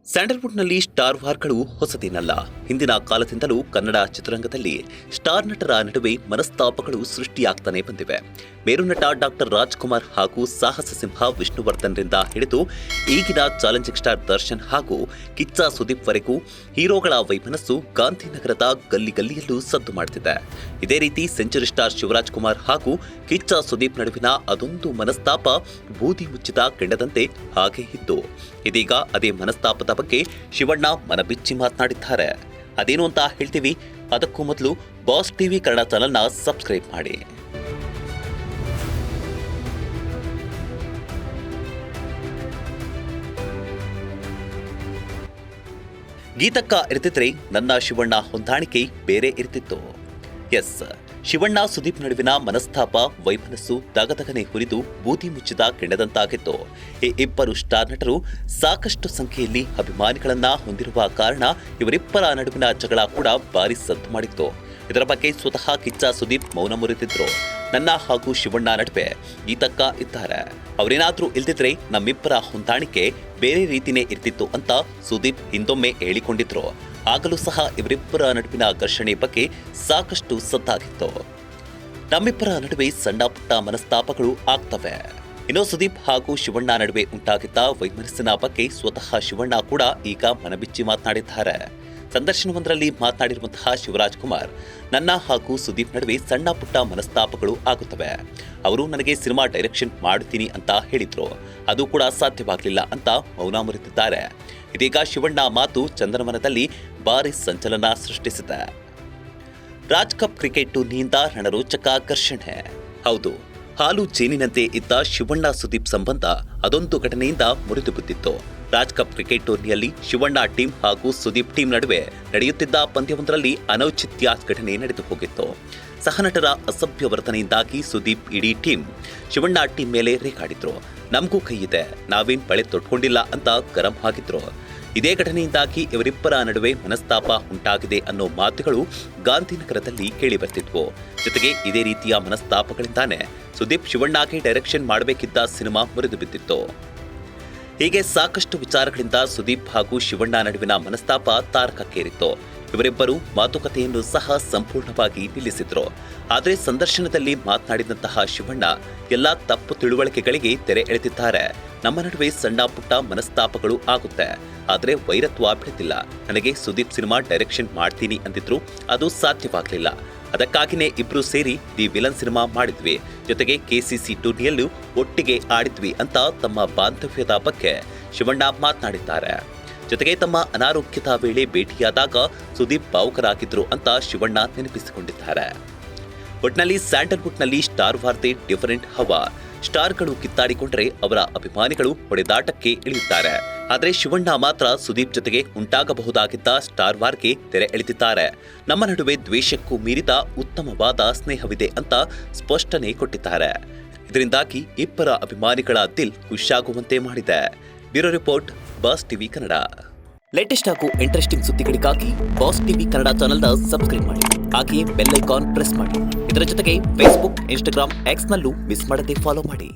ಸ್ಯಾಂಡಲ್ವುಡ್ನಲ್ಲಿ star ವಾರ್ಗಳು ಹೊಸದೇನಲ್ಲ. ಹಿಂದಿನ ಕಾಲದಿಂದಲೂ ಕನ್ನಡ ಚಿತ್ರರಂಗದಲ್ಲಿ ಸ್ಟಾರ್ ನಟರ ನಡುವೆ ಮನಸ್ತಾಪಗಳು ಸೃಷ್ಟಿಯಾಗ್ತಾನೆ ಬಂದಿವೆ. ಮೇರುನಟ ಡಾಕ್ಟರ್ ರಾಜ್ಕುಮಾರ್ ಹಾಗೂ ಸಾಹಸ ಸಿಂಹ ವಿಷ್ಣುವರ್ಧನ್ರಿಂದ ಹಿಡಿದು ಈಗಿನ ಚಾಲೆಂಜಿಂಗ್ ಸ್ಟಾರ್ ದರ್ಶನ್ ಹಾಗೂ ಕಿಚ್ಚ ಸುದೀಪ್ ವರೆಗೂ ಹೀರೋಗಳ ವೈಮನಸ್ಸು ಗಾಂಧಿನಗರದ ಗಲ್ಲಿ ಗಲ್ಲಿಯಲ್ಲೂ ಸದ್ದು ಮಾಡುತ್ತಿದೆ. ಇದೇ ರೀತಿ ಸೆಂಚುರಿ ಸ್ಟಾರ್ ಶಿವರಾಜ್ ಕುಮಾರ್ ಹಾಗೂ ಕಿಚ್ಚ ಸುದೀಪ್ ನಡುವಿನ ಅದೊಂದು ಮನಸ್ತಾಪ ಬೂದಿ ಮುಚ್ಚಿದ ಕೆಂಡದಂತೆ ಹಾಗೆ ಇತ್ತು. ಇದೀಗ ಅದೇ ಮನಸ್ತಾಪದ ಬಗ್ಗೆ ಶಿವಣ್ಣ ಮನಬಿಚ್ಚಿ ಮಾತನಾಡಿದ್ದಾರೆ. ಅದೇನು ಅಂತ ಹೇಳ್ತೀವಿ. ಅದಕ್ಕೂ ಮೊದಲು ಬಾಸ್ ಟಿವಿ ಕನ್ನಡ ಚಾನೆಲ್ನ ಸಬ್ಸ್ಕ್ರೈಬ್ ಮಾಡಿ. ಗೀತಕ್ಕ ಇರ್ತಿದ್ರೆ ನನ್ನ ಶಿವಣ್ಣ ಹೊಂದಾಣಿಕೆ ಬೇರೆ ಇರ್ತಿತ್ತು. ಎಸ್, ಶಿವಣ್ಣ ಸುದೀಪ್ ನಡುವಿನ ಮನಸ್ತಾಪ ವೈಮನಸ್ಸು ದಗದಗನೆ ಹುರಿದು ಬೂದಿ ಮುಚ್ಚಿದ ಕೆಂಡದಂತಾಗಿತ್ತು. ಈ ಇಬ್ಬರು ಸ್ಟಾರ್ ನಟರು ಸಾಕಷ್ಟು ಸಂಖ್ಯೆಯಲ್ಲಿ ಅಭಿಮಾನಿಗಳನ್ನ ಹೊಂದಿರುವ ಕಾರಣ ಇವರಿಬ್ಬರ ನಡುವಿನ ಜಗಳ ಕೂಡ ಭಾರಿ ಸದ್ದು ಮಾಡಿತ್ತು. ಇದರ ಬಗ್ಗೆ ಸ್ವತಃ ಕಿಚ್ಚ ಸುದೀಪ್ ಮೌನ ಮುರಿದಿದ್ರು. ನನ್ನ ಹಾಗೂ ಶಿವಣ್ಣ ನಡುವೆ ಗೀತಕ್ಕ ಇದ್ದಾರೆ, ಅವರೇನಾದ್ರೂ ಇಲ್ದಿದ್ರೆ ನಮ್ಮಿಬ್ಬರ ಹೊಂದಾಣಿಕೆ ಬೇರೆ ರೀತಿನೇ ಇರ್ತಿತ್ತು ಅಂತ ಸುದೀಪ್ ಹಿಂದೊಮ್ಮೆ ಹೇಳಿಕೊಂಡಿದ್ರು. ಆಗಲೂ ಸಹ ಇವರಿಬ್ಬರ ನಡುವಿನ ಘರ್ಷಣೆ ಬಗ್ಗೆ ಸಾಕಷ್ಟು ಸದ್ದಾಗಿತ್ತು. ನಮ್ಮಿಬ್ಬರ ನಡುವೆ ಸಣ್ಣ ಪುಟ್ಟ ಮನಸ್ತಾಪಗಳು ಆಗ್ತವೆ. ಇನ್ನು ಸುದೀಪ್ ಹಾಗೂ ಶಿವಣ್ಣ ನಡುವೆ ಉಂಟಾಗಿದ್ದ ವೈಮನಸ್ಸಿನ ಬಗ್ಗೆ ಸ್ವತಃ ಶಿವಣ್ಣ ಕೂಡ ಈಗ ಮನಬಿಚ್ಚಿ ಮಾತನಾಡಿದ್ದಾರೆ. ಸಂದರ್ಶನವೊಂದರಲ್ಲಿ ಮಾತನಾಡಿರುವಂತಹ ಶಿವರಾಜ್ ಕುಮಾರ್, ನನ್ನ ಹಾಗೂ ಸುದೀಪ್ ನಡುವೆ ಸಣ್ಣ ಪುಟ್ಟ ಮನಸ್ತಾಪಗಳು ಆಗುತ್ತವೆ. ಅವರು ನನಗೆ ಸಿನಿಮಾ ಡೈರೆಕ್ಷನ್ ಮಾಡುತ್ತೀನಿ ಅಂತ ಹೇಳಿದ್ರು, ಅದು ಕೂಡ ಸಾಧ್ಯವಾಗಲಿಲ್ಲ ಅಂತ ಮೌನ ಮುರಿದಿದ್ದಾರೆ. ಇದೀಗ ಶಿವಣ್ಣ ಮಾತು ಚಂದನವನದಲ್ಲಿ ಭಾರಿ ಸಂಚಲನ ಸೃಷ್ಟಿಸಿದೆ. ರಾಜ್ ಕಪ್ ಕ್ರಿಕೆಟ್ ಟೂರ್ನಿಯಿಂದ ರಣರೋಚಕ ಘರ್ಷಣೆ. ಹೌದು, ಹಾಲು ಜೇನಿನಂತೆ ಇದ್ದ ಶಿವಣ್ಣ ಸುದೀಪ್ ಸಂಬಂಧ ಅದೊಂದು ಘಟನೆಯಿಂದ ಮುರಿದು ಬಿದ್ದಿತ್ತು. ರಾಜ್ ಕಪ್ ಕ್ರಿಕೆಟ್ ಟೂರ್ನಿಯಲ್ಲಿ ಶಿವಣ್ಣ ಟೀಮ್ ಹಾಗೂ ಸುದೀಪ್ ಟೀಮ್ ನಡುವೆ ನಡೆಯುತ್ತಿದ್ದ ಪಂದ್ಯವೊಂದರಲ್ಲಿ ಅನೌಚಿತ್ಯ ಘಟನೆ ನಡೆದು ಹೋಗಿತ್ತು. ಸಹನಟರ ಅಸಭ್ಯ ವರ್ತನೆಯಿಂದಾಗಿ ಸುದೀಪ್ ಇಡೀ ಟೀಮ್ ಶಿವಣ್ಣ ಟೀಮ್ ಮೇಲೆ ರೇಗಾಡಿದ್ರು. ನಮಗೂ ಕೈ ಇದೆ, ನಾವೇನ್ ಬಳೆ ತೊಟ್ಕೊಂಡಿಲ್ಲ ಅಂತ ಗರಂ ಆಗಿದ್ರು. ಇದೇ ಘಟನೆಯಿಂದಾಗಿ ಇವರಿಬ್ಬರ ನಡುವೆ ಮನಸ್ತಾಪ ಉಂಟಾಗಿದೆ ಅನ್ನೋ ಮಾತುಗಳು ಗಾಂಧಿನಗರದಲ್ಲಿ ಕೇಳಿ ಬರ್ತಿದ್ವು. ಜೊತೆಗೆ ಇದೇ ರೀತಿಯ ಮನಸ್ತಾಪಗಳಿಂದಾನೇ ಸುದೀಪ್ ಶಿವಣ್ಣಗೆ ಡೈರೆಕ್ಷನ್ ಮಾಡಬೇಕಿದ್ದ ಸಿನಿಮಾ ಮುರಿದು ಬಿದ್ದಿತ್ತು. ಹೀಗೆ ಸಾಕಷ್ಟು ವಿಚಾರಗಳಿಂದ ಸುದೀಪ್ ಹಾಗೂ ಶಿವಣ್ಣ ನಡುವಿನ ಮನಸ್ತಾಪ ತಾರಕಕ್ಕೇರಿತ್ತು. ಇವರಿಬ್ಬರು ಮಾತುಕತೆಯನ್ನು ಸಹ ಸಂಪೂರ್ಣವಾಗಿ ನಿಲ್ಲಿಸಿದ್ರು. ಆದರೆ ಸಂದರ್ಶನದಲ್ಲಿ ಮಾತನಾಡಿದಂತಹ ಶಿವಣ್ಣ ಎಲ್ಲಾ ತಪ್ಪು ತಿಳುವಳಿಕೆಗಳಿಗೆ ತೆರೆ ಎಳೆದಿದ್ದಾರೆ. ನಮ್ಮ ನಡುವೆ ಸಣ್ಣ ಪುಟ್ಟ ಮನಸ್ತಾಪಗಳು ಆಗುತ್ತೆ, ಆದರೆ ವೈರತ್ವ ಬೆಳೆದಿಲ್ಲ. ನನಗೆ ಸುದೀಪ್ ಸಿನಿಮಾ ಡೈರೆಕ್ಷನ್ ಮಾಡ್ತೀನಿ ಅಂದಿದ್ರು, ಅದು ಸಾಧ್ಯವಾಗಲಿಲ್ಲ. ಅದಕ್ಕಾಗಿನೇ ಇಬ್ರು ಸೇರಿ ದಿ ವಿಲನ್ ಸಿನಿಮಾ ಮಾಡಿದ್ವಿ, ಜೊತೆಗೆ ಕೆಸಿಸಿ ಟೂರ್ನಿಯಲ್ಲೂ ಒಟ್ಟಿಗೆ ಆಡಿದ್ವಿ ಅಂತ ತಮ್ಮ ಬಾಂಧವ್ಯದ ಬಗ್ಗೆ ಶಿವಣ್ಣ ಮಾತನಾಡಿದ್ದಾರೆ. ಜೊತೆಗೆ ತಮ್ಮ ಅನಾರೋಗ್ಯದ ವೇಳೆ ಭೇಟಿಯಾದಾಗ ಸುದೀಪ್ ಭಾವುಕರಾಗಿದ್ರು ಅಂತ ಶಿವಣ್ಣ ನೆನಪಿಸಿಕೊಂಡಿದ್ದಾರೆ. ಒಟ್ನಲ್ಲಿ ಸ್ಯಾಂಡಲ್ವುಡ್ನಲ್ಲಿ ಸ್ಟಾರ್ ವಾರ್ತೆ ಡಿಫರೆಂಟ್ ಹವಾ. ಸ್ಟಾರ್ಗಳು ಕಿತ್ತಾಡಿಕೊಂಡರೆ ಅವರ ಅಭಿಮಾನಿಗಳು ಹೊಡೆದಾಟಕ್ಕೆ ಇಳಿಯುತ್ತಾರೆ. ಆದರೆ ಶಿವಣ್ಣ ಮಾತ್ರ ಸುದೀಪ್ ಜೊತೆಗೆ ಉಂಟಾಗಬಹುದಾಗಿದ್ದ ಸ್ಟಾರ್ ವಾರ್ಗೆ ತೆರೆ ಎಳೆದಿದ್ದಾರೆ. ನಮ್ಮ ನಡುವೆ ದ್ವೇಷಕ್ಕೂ ಮೀರಿದ ಉತ್ತಮವಾದ ಸ್ನೇಹವಿದೆ ಅಂತ ಸ್ಪಷ್ಟನೆ ಕೊಟ್ಟಿದ್ದಾರೆ. ಇದರಿಂದಾಗಿ ಇಬ್ಬರ ಅಭಿಮಾನಿಗಳ ದಿಲ್ ಖುಷಿಯಾಗುವಂತೆ ಮಾಡಿದೆ. Bureau report, boss TV Kannada. Latest ಹಾಗೂ ಇಂಟ್ರೆಸ್ಟಿಂಗ್ ಸುದ್ದಿಗಳಿಗಾಗಿ ಬಾಸ್ ಟಿವಿ ಕನ್ನಡ ಚಾನೆಲ್ನ ಸಬ್ಸ್ಕ್ರೈಬ್ ಮಾಡಿ. ಹಾಗೆಯೇ ಬೆಲ್ ಐಕಾನ್ ಪ್ರೆಸ್ ಮಾಡಿ. ಇದರ ಜೊತೆಗೆ ಫೇಸ್ಬುಕ್, ಇನ್ಸ್ಟಾಗ್ರಾಮ್, ಎಕ್ಸ್ನಲ್ಲೂ ಮಿಸ್ ಮಾಡದೆ ಫಾಲೋ ಮಾಡಿ.